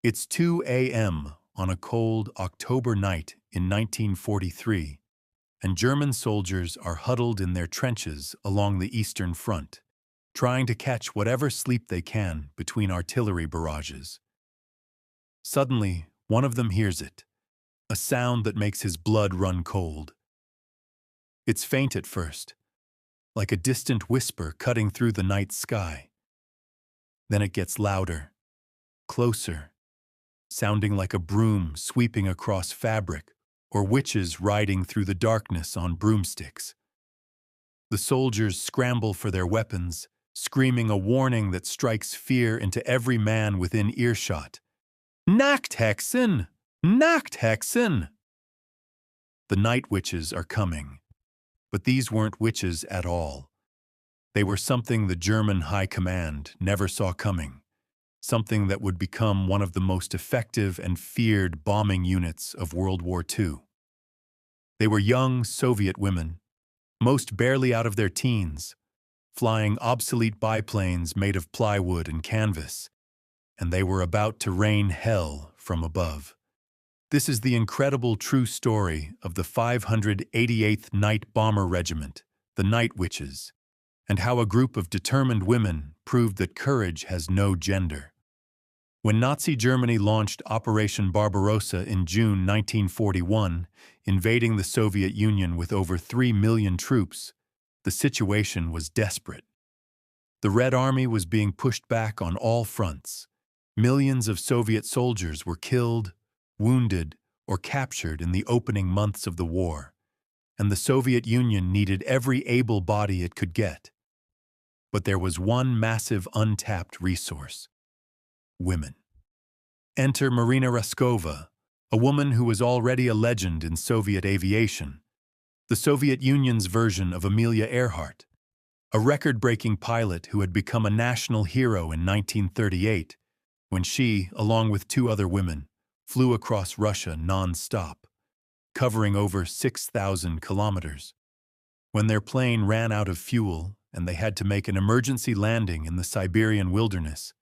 It's 2 a.m. on a cold October night in 1943, and German soldiers are huddled in their trenches along the Eastern Front, trying to catch whatever sleep they can between artillery barrages. Suddenly, one of them hears it, a sound that makes his blood run cold. It's faint at first, like a distant whisper cutting through the night sky. Then it gets louder, closer, sounding like a broom sweeping across fabric or witches riding through the darkness on broomsticks. The soldiers scramble for their weapons, screaming a warning that strikes fear into every man within earshot. Nachthexen! Nachthexen! The night witches are coming, but these weren't witches at all. They were something the German High Command never saw coming, something that would become one of the most effective and feared bombing units of World War II. They were young Soviet women, most barely out of their teens, flying obsolete biplanes made of plywood and canvas, and they were about to rain hell from above. This is the incredible true story of the 588th Night Bomber Regiment, the Night Witches, and how a group of determined women proved that courage has no gender. When Nazi Germany launched Operation Barbarossa in June 1941, invading the Soviet Union with over 3 million troops, the situation was desperate. The Red Army was being pushed back on all fronts. Millions of Soviet soldiers were killed, wounded, or captured in the opening months of the war, and the Soviet Union needed every able body it could get. But there was one massive untapped resource: women. Enter Marina Raskova, a woman who was already a legend in Soviet aviation, the Soviet Union's version of Amelia Earhart, a record-breaking pilot who had become a national hero in 1938 when she, along with 2 other women, flew across Russia non-stop, covering over 6,000 kilometers. When their plane ran out of fuel and they had to make an emergency landing in the Siberian wilderness,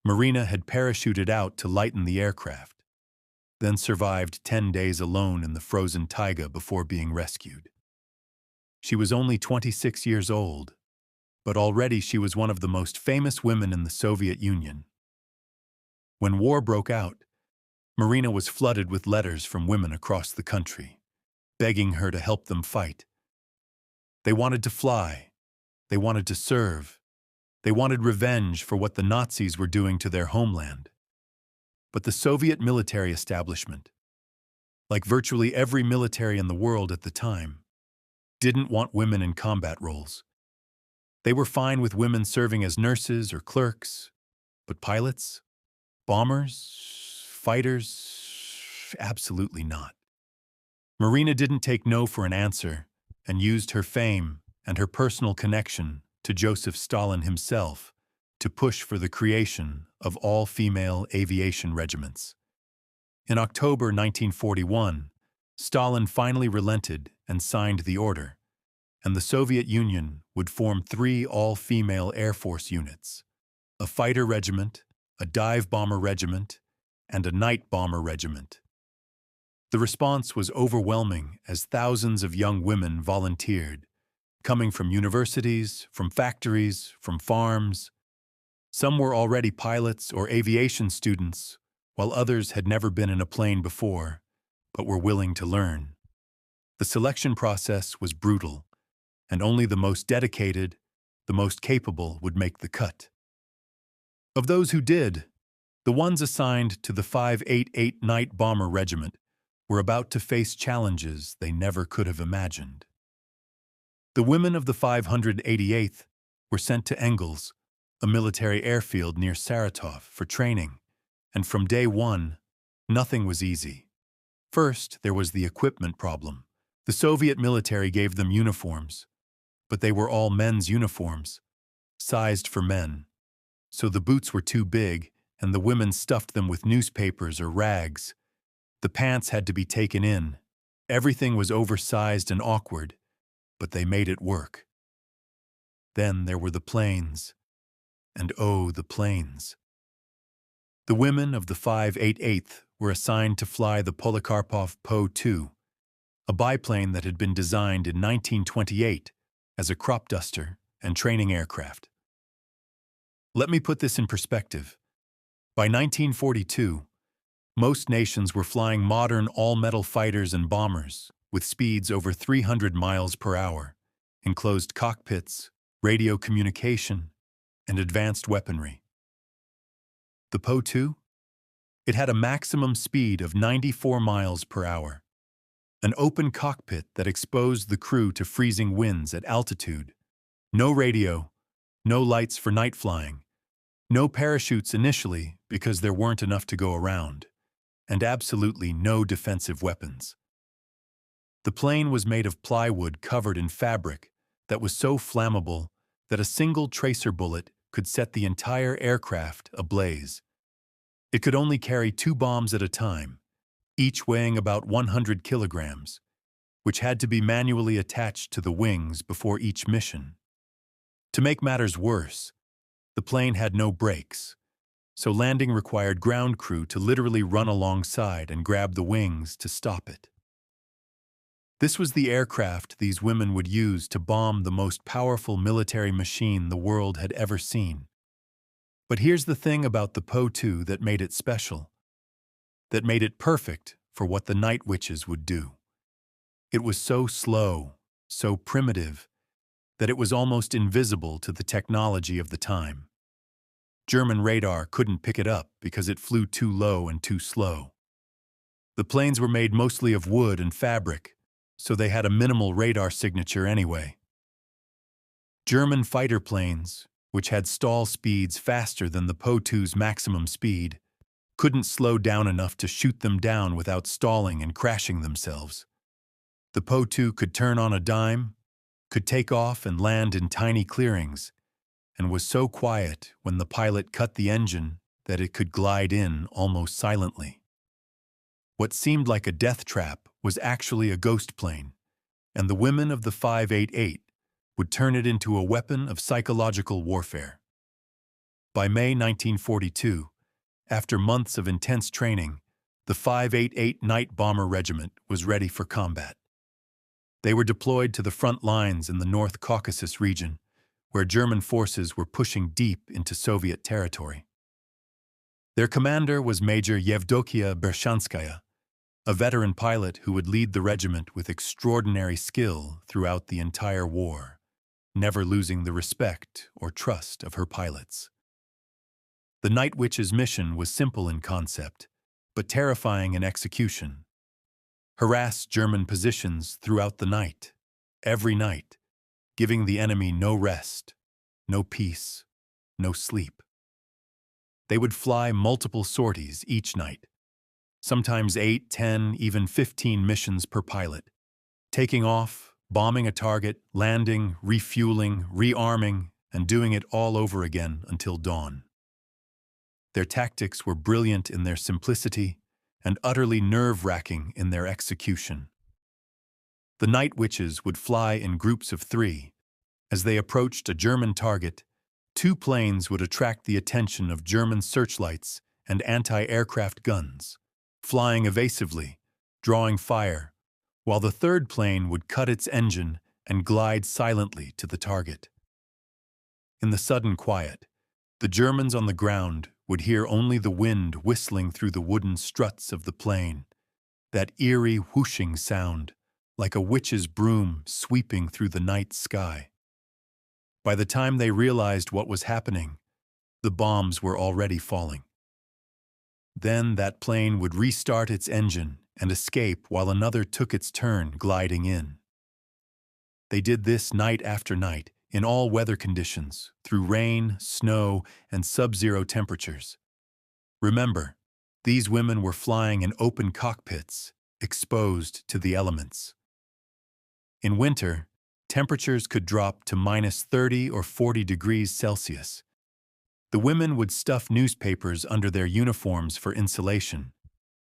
Marina had parachuted out to lighten the aircraft, then survived 10 days alone in the frozen taiga before being rescued. She was only 26 years old, but already she was one of the most famous women in the Soviet Union. When war broke out, Marina was flooded with letters from women across the country, begging her to help them fight. They wanted to fly. They wanted to serve. They wanted revenge for what the Nazis were doing to their homeland. But the Soviet military establishment, like virtually every military in the world at the time, didn't want women in combat roles. They were fine with women serving as nurses or clerks, but pilots, bombers, fighters, absolutely not. Marina didn't take no for an answer and used her fame and her personal connection to Joseph Stalin himself to push for the creation of all-female aviation regiments. In October 1941, Stalin finally relented and signed the order, and the Soviet Union would form 3 all-female Air Force units: a fighter regiment, a dive bomber regiment, and a night bomber regiment. The response was overwhelming as thousands of young women volunteered, coming from universities, from factories, from farms. Some were already pilots or aviation students, while others had never been in a plane before, but were willing to learn. The selection process was brutal, and only the most dedicated, the most capable would make the cut. Of those who did, the ones assigned to the 588 Night Bomber Regiment were about to face challenges they never could have imagined. The women of the 588th were sent to Engels, a military airfield near Saratov, for training, and from day one, nothing was easy. First, there was the equipment problem. The Soviet military gave them uniforms, but they were all men's uniforms, sized for men. So the boots were too big, and the women stuffed them with newspapers or rags. The pants had to be taken in. Everything was oversized and awkward, but they made it work. Then there were the planes. And oh, the planes. The women of the 588th were assigned to fly the Polikarpov Po-2, a biplane that had been designed in 1928 as a crop duster and training aircraft. Let me put this in perspective. By 1942, most nations were flying modern all-metal fighters and bombers with speeds over 300 miles per hour, enclosed cockpits, radio communication, and advanced weaponry. The Po-2? It had a maximum speed of 94 miles per hour, an open cockpit that exposed the crew to freezing winds at altitude, no radio, no lights for night flying, no parachutes initially because there weren't enough to go around, and absolutely no defensive weapons. The plane was made of plywood covered in fabric that was so flammable that a single tracer bullet could set the entire aircraft ablaze. It could only carry 2 bombs at a time, each weighing about 100 kilograms, which had to be manually attached to the wings before each mission. To make matters worse, the plane had no brakes, so landing required ground crew to literally run alongside and grab the wings to stop it. This was the aircraft these women would use to bomb the most powerful military machine the world had ever seen. But here's the thing about the Po-2 that made it special, that made it perfect for what the Night Witches would do. It was so slow, so primitive, that it was almost invisible to the technology of the time. German radar couldn't pick it up because it flew too low and too slow. The planes were made mostly of wood and fabric, so they had a minimal radar signature anyway. German fighter planes, which had stall speeds faster than the Po-2's maximum speed, couldn't slow down enough to shoot them down without stalling and crashing themselves. The Po-2 could turn on a dime, could take off and land in tiny clearings, and was so quiet when the pilot cut the engine that it could glide in almost silently. What seemed like a death trap was actually a ghost plane, and the women of the 588 would turn it into a weapon of psychological warfare. By May 1942, after months of intense training, the 588 Night Bomber Regiment was ready for combat. They were deployed to the front lines in the North Caucasus region, where German forces were pushing deep into Soviet territory. Their commander was Major Yevdokia Bershanskaya, a veteran pilot who would lead the regiment with extraordinary skill throughout the entire war, never losing the respect or trust of her pilots. The Night Witch's mission was simple in concept, but terrifying in execution. Harass German positions throughout the night, every night, giving the enemy no rest, no peace, no sleep. They would fly multiple sorties each night, sometimes 8, 10, even 15 missions per pilot, taking off, bombing a target, landing, refueling, rearming, and doing it all over again until dawn. Their tactics were brilliant in their simplicity and utterly nerve-wracking in their execution. The Night Witches would fly in groups of 3. As they approached a German target, 2 planes would attract the attention of German searchlights and anti-aircraft guns, flying evasively, drawing fire, while the 3rd plane would cut its engine and glide silently to the target. In the sudden quiet, the Germans on the ground would hear only the wind whistling through the wooden struts of the plane, that eerie whooshing sound, like a witch's broom sweeping through the night sky. By the time they realized what was happening, the bombs were already falling. Then that plane would restart its engine and escape while another took its turn gliding in. They did this night after night, in all weather conditions, through rain, snow, and sub-zero temperatures. Remember, these women were flying in open cockpits, exposed to the elements. In winter, temperatures could drop to -30 or 40 degrees Celsius. The women would stuff newspapers under their uniforms for insulation,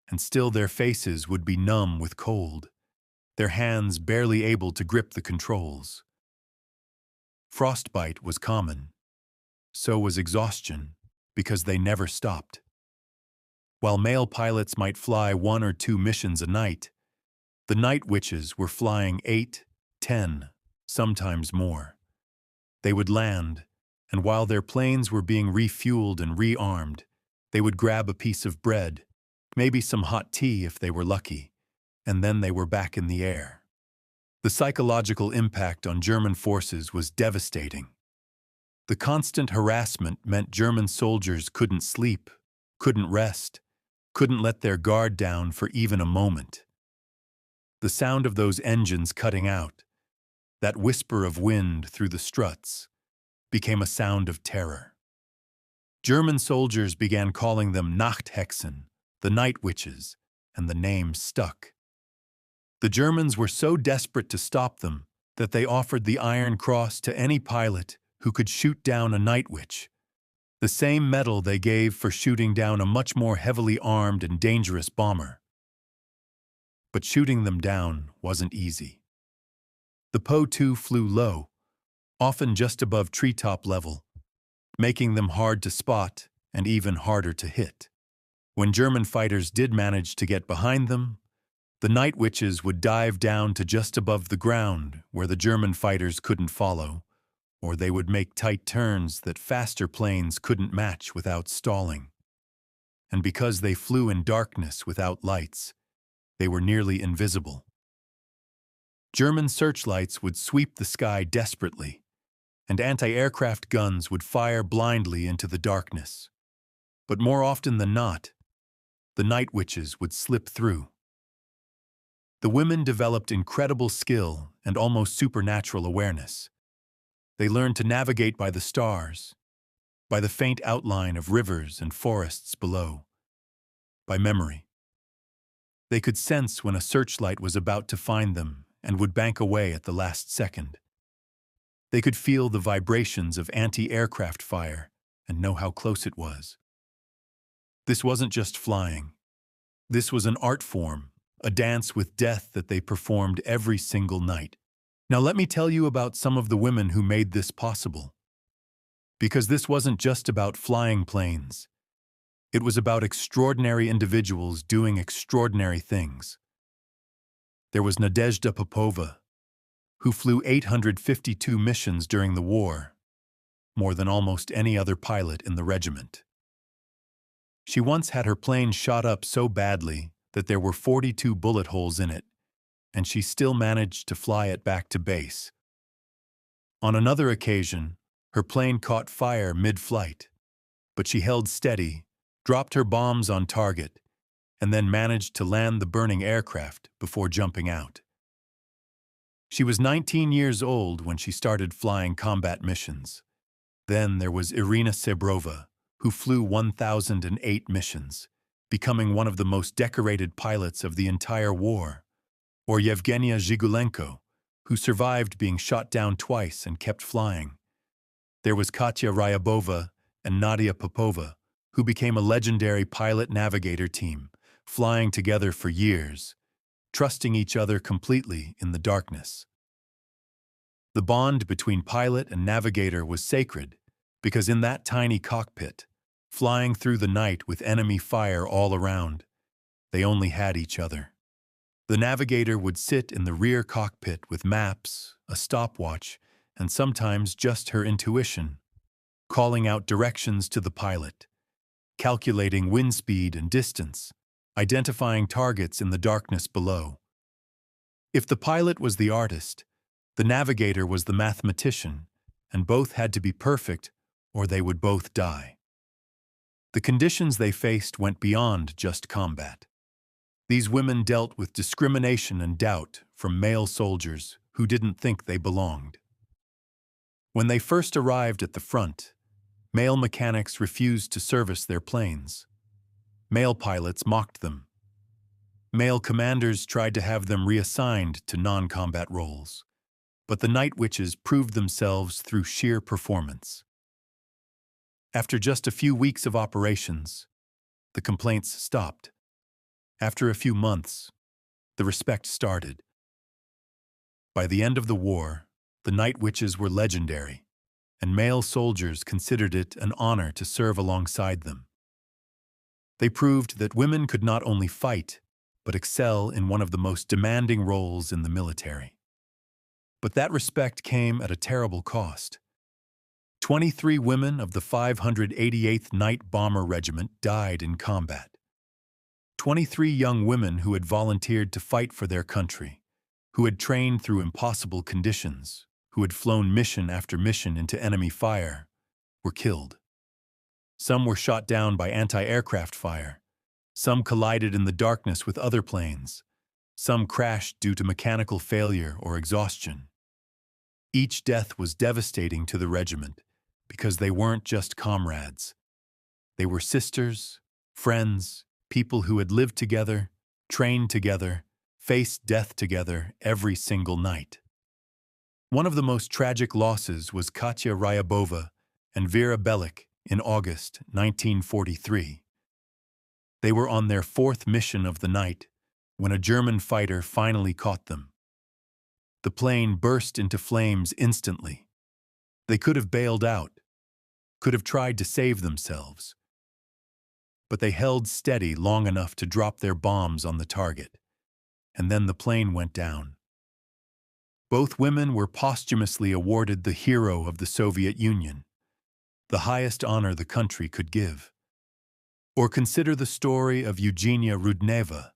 and still their faces would be numb with cold, their hands barely able to grip the controls. Frostbite was common. So was exhaustion, because they never stopped. While male pilots might fly 1 or 2 missions a night, the night witches were flying 8, 10, sometimes more. They would land, and while their planes were being refueled and rearmed, they would grab a piece of bread, maybe some hot tea if they were lucky, and then they were back in the air. The psychological impact on German forces was devastating. The constant harassment meant German soldiers couldn't sleep, couldn't rest, couldn't let their guard down for even a moment. The sound of those engines cutting out, that whisper of wind through the struts, became a sound of terror. German soldiers began calling them Nachthexen, the night witches, and the name stuck. The Germans were so desperate to stop them that they offered the Iron Cross to any pilot who could shoot down a night witch, the same medal they gave for shooting down a much more heavily armed and dangerous bomber. But shooting them down wasn't easy. The Po-2 flew low, often just above treetop level, making them hard to spot and even harder to hit. When German fighters did manage to get behind them, the night witches would dive down to just above the ground where the German fighters couldn't follow, or they would make tight turns that faster planes couldn't match without stalling. And because they flew in darkness without lights, they were nearly invisible. German searchlights would sweep the sky desperately, and anti-aircraft guns would fire blindly into the darkness. But more often than not, the night witches would slip through. The women developed incredible skill and almost supernatural awareness. They learned to navigate by the stars, by the faint outline of rivers and forests below, by memory. They could sense when a searchlight was about to find them and would bank away at the last second. They could feel the vibrations of anti-aircraft fire and know how close it was. This wasn't just flying. This was an art form, a dance with death that they performed every single night. Now let me tell you about some of the women who made this possible. Because this wasn't just about flying planes. It was about extraordinary individuals doing extraordinary things. There was Nadezhda Popova, who flew 852 missions during the war, more than almost any other pilot in the regiment. She once had her plane shot up so badly that there were 42 bullet holes in it, and she still managed to fly it back to base. On another occasion, her plane caught fire mid-flight, but she held steady, dropped her bombs on target, and then managed to land the burning aircraft before jumping out. She was 19 years old when she started flying combat missions. Then there was Irina Sebrova, who flew 1,008 missions, becoming one of the most decorated pilots of the entire war. Or Yevgenia Zhigulenko, who survived being shot down twice and kept flying. There was Katya Ryabova and Nadia Popova, who became a legendary pilot-navigator team, flying together for years, trusting each other completely in the darkness. The bond between pilot and navigator was sacred, because in that tiny cockpit, flying through the night with enemy fire all around, they only had each other. The navigator would sit in the rear cockpit with maps, a stopwatch, and sometimes just her intuition, calling out directions to the pilot, calculating wind speed and distance, identifying targets in the darkness below. If the pilot was the artist, the navigator was the mathematician, and both had to be perfect or they would both die. The conditions they faced went beyond just combat. These women dealt with discrimination and doubt from male soldiers who didn't think they belonged. When they first arrived at the front, male mechanics refused to service their planes. Male pilots mocked them. Male commanders tried to have them reassigned to non-combat roles, but the night witches proved themselves through sheer performance. After just a few weeks of operations, the complaints stopped. After a few months, the respect started. By the end of the war, the night witches were legendary, and male soldiers considered it an honor to serve alongside them. They proved that women could not only fight, but excel in one of the most demanding roles in the military. But that respect came at a terrible cost. 23 women of the 588th Night Bomber Regiment died in combat. 23 young women who had volunteered to fight for their country, who had trained through impossible conditions, who had flown mission after mission into enemy fire, were killed. Some were shot down by anti-aircraft fire. Some collided in the darkness with other planes. Some crashed due to mechanical failure or exhaustion. Each death was devastating to the regiment because they weren't just comrades. They were sisters, friends, people who had lived together, trained together, faced death together every single night. One of the most tragic losses was Katya Ryabova and Vera Belik in August 1943. They were on their fourth mission of the night when a German fighter finally caught them. The plane burst into flames instantly. They could have bailed out, could have tried to save themselves. But they held steady long enough to drop their bombs on the target, and then the plane went down. Both women were posthumously awarded the Hero of the Soviet Union, the highest honor the country could give. Or consider the story of Eugenia Rudneva,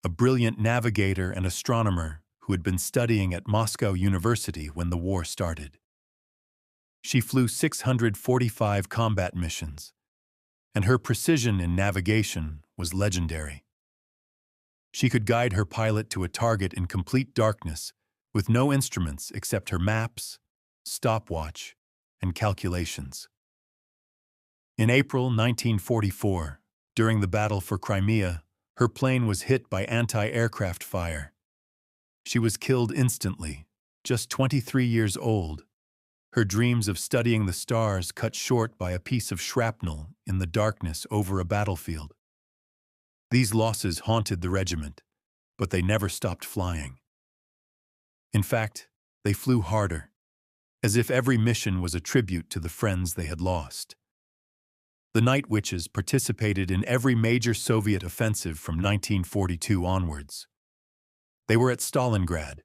a brilliant navigator and astronomer who had been studying at Moscow University when the war started. She flew 645 combat missions, and her precision in navigation was legendary. She could guide her pilot to a target in complete darkness with no instruments except her maps, stopwatch, and calculations. In April 1944, during the battle for Crimea, her plane was hit by anti-aircraft fire. She was killed instantly, just 23 years old, her dreams of studying the stars cut short by a piece of shrapnel in the darkness over a battlefield. These losses haunted the regiment, but they never stopped flying. In fact, they flew harder, as if every mission was a tribute to the friends they had lost. The Night Witches participated in every major Soviet offensive from 1942 onwards. They were at Stalingrad,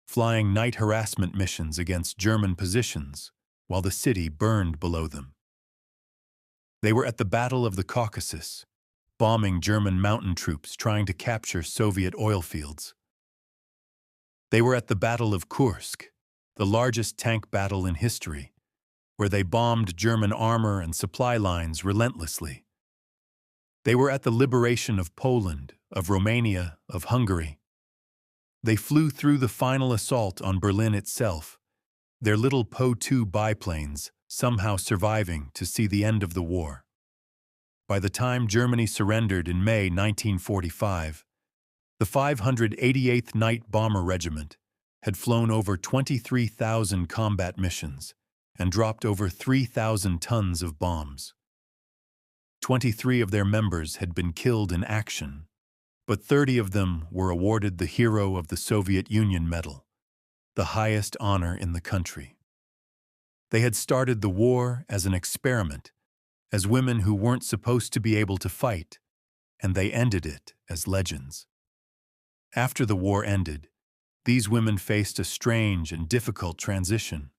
flying night harassment missions against German positions while the city burned below them. They were at the Battle of the Caucasus, bombing German mountain troops trying to capture Soviet oil fields. They were at the Battle of Kursk, the largest tank battle in history, where they bombed German armor and supply lines relentlessly. They were at the liberation of Poland, of Romania, of Hungary. They flew through the final assault on Berlin itself, their little Po-2 biplanes somehow surviving to see the end of the war. By the time Germany surrendered in May 1945, the 588th Night Bomber Regiment had flown over 23,000 combat missions and dropped over 3,000 tons of bombs. 23 of their members had been killed in action, but 30 of them were awarded the Hero of the Soviet Union Medal, the highest honor in the country. They had started the war as an experiment, as women who weren't supposed to be able to fight, and they ended it as legends. After the war ended, these women faced a strange and difficult transition.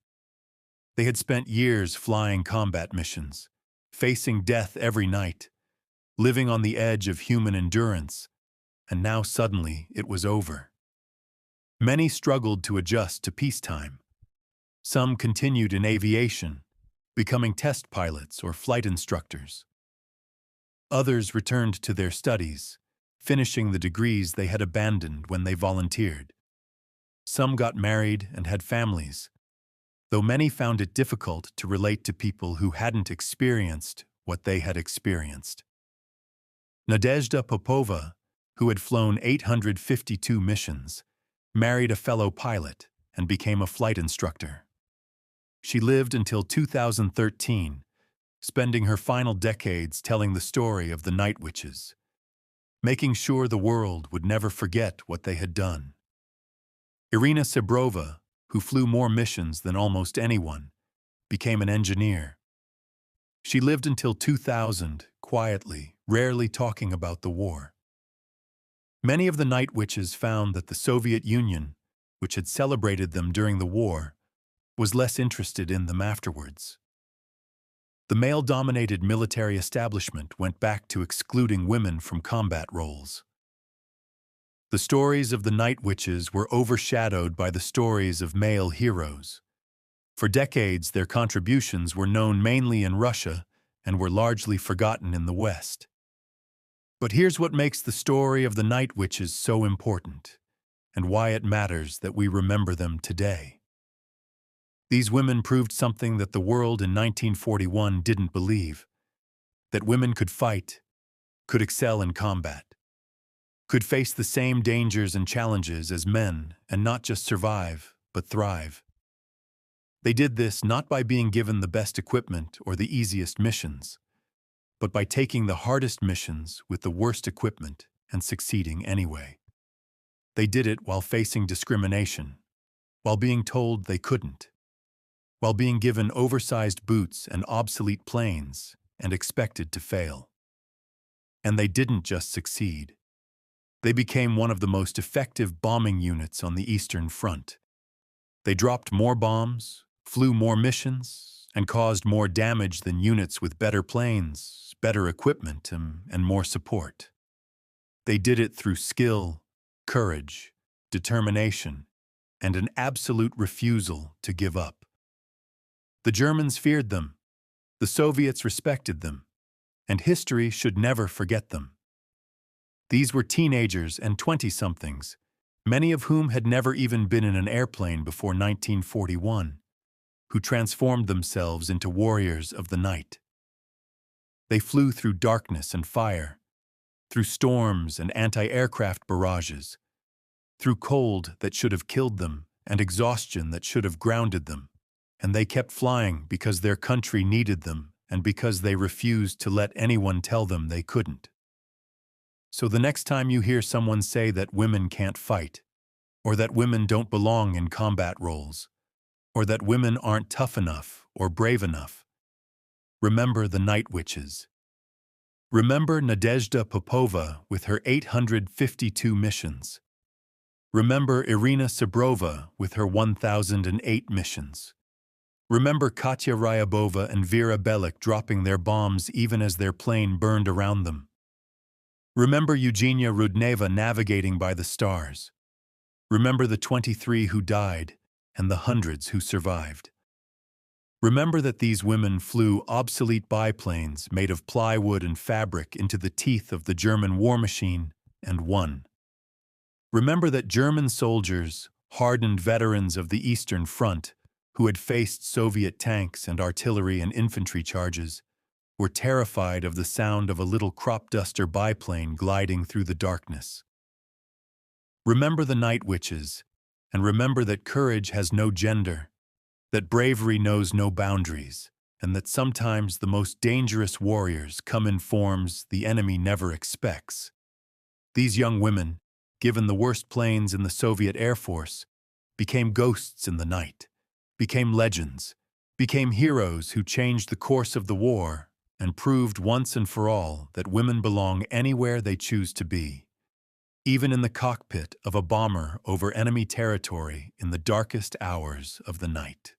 They had spent years flying combat missions, facing death every night, living on the edge of human endurance, and now suddenly it was over. Many struggled to adjust to peacetime. Some continued in aviation, becoming test pilots or flight instructors. Others returned to their studies, finishing the degrees they had abandoned when they volunteered. Some got married and had families, though many found it difficult to relate to people who hadn't experienced what they had experienced. Nadezhda Popova, who had flown 852 missions, married a fellow pilot and became a flight instructor. She lived until 2013, spending her final decades telling the story of the Night Witches, making sure the world would never forget what they had done. Irina Sebrova, who flew more missions than almost anyone, became an engineer. She lived until 2000, quietly, rarely talking about the war. Many of the night witches found that the Soviet Union, which had celebrated them during the war, was less interested in them afterwards. The male-dominated military establishment went back to excluding women from combat roles. The stories of the night witches were overshadowed by the stories of male heroes. For decades, their contributions were known mainly in Russia and were largely forgotten in the West. But here's what makes the story of the night witches so important, and why it matters that we remember them today. These women proved something that the world in 1941 didn't believe: that women could fight, could excel in combat, could face the same dangers and challenges as men and not just survive, but thrive. They did this not by being given the best equipment or the easiest missions, but by taking the hardest missions with the worst equipment and succeeding anyway. They did it while facing discrimination, while being told they couldn't, while being given oversized boots and obsolete planes and expected to fail. And they didn't just succeed. They became one of the most effective bombing units on the Eastern Front. They dropped more bombs, flew more missions, and caused more damage than units with better planes, better equipment, and more support. They did it through skill, courage, determination, and an absolute refusal to give up. The Germans feared them, the Soviets respected them, and history should never forget them. These were teenagers and 20-somethings, many of whom had never even been in an airplane before 1941, who transformed themselves into warriors of the night. They flew through darkness and fire, through storms and anti-aircraft barrages, through cold that should have killed them and exhaustion that should have grounded them, and they kept flying because their country needed them and because they refused to let anyone tell them they couldn't. So the next time you hear someone say that women can't fight, or that women don't belong in combat roles, or that women aren't tough enough or brave enough, remember the night witches. Remember Nadezhda Popova with her 852 missions. Remember Irina Sabrova with her 1008 missions. Remember Katya Ryabova and Vera Belik dropping their bombs even as their plane burned around them. Remember Eugenia Rudneva navigating by the stars. Remember the 23 who died and the hundreds who survived. Remember that these women flew obsolete biplanes made of plywood and fabric into the teeth of the German war machine and won. Remember that German soldiers, hardened veterans of the Eastern Front, who had faced Soviet tanks and artillery and infantry charges, were terrified of the sound of a little crop duster biplane gliding through the darkness. Remember the night witches, and remember that courage has no gender, that bravery knows no boundaries, and that sometimes the most dangerous warriors come in forms the enemy never expects. These young women, given the worst planes in the Soviet Air Force, became ghosts in the night, became legends, became heroes who changed the course of the war and proved once and for all that women belong anywhere they choose to be, even in the cockpit of a bomber over enemy territory in the darkest hours of the night.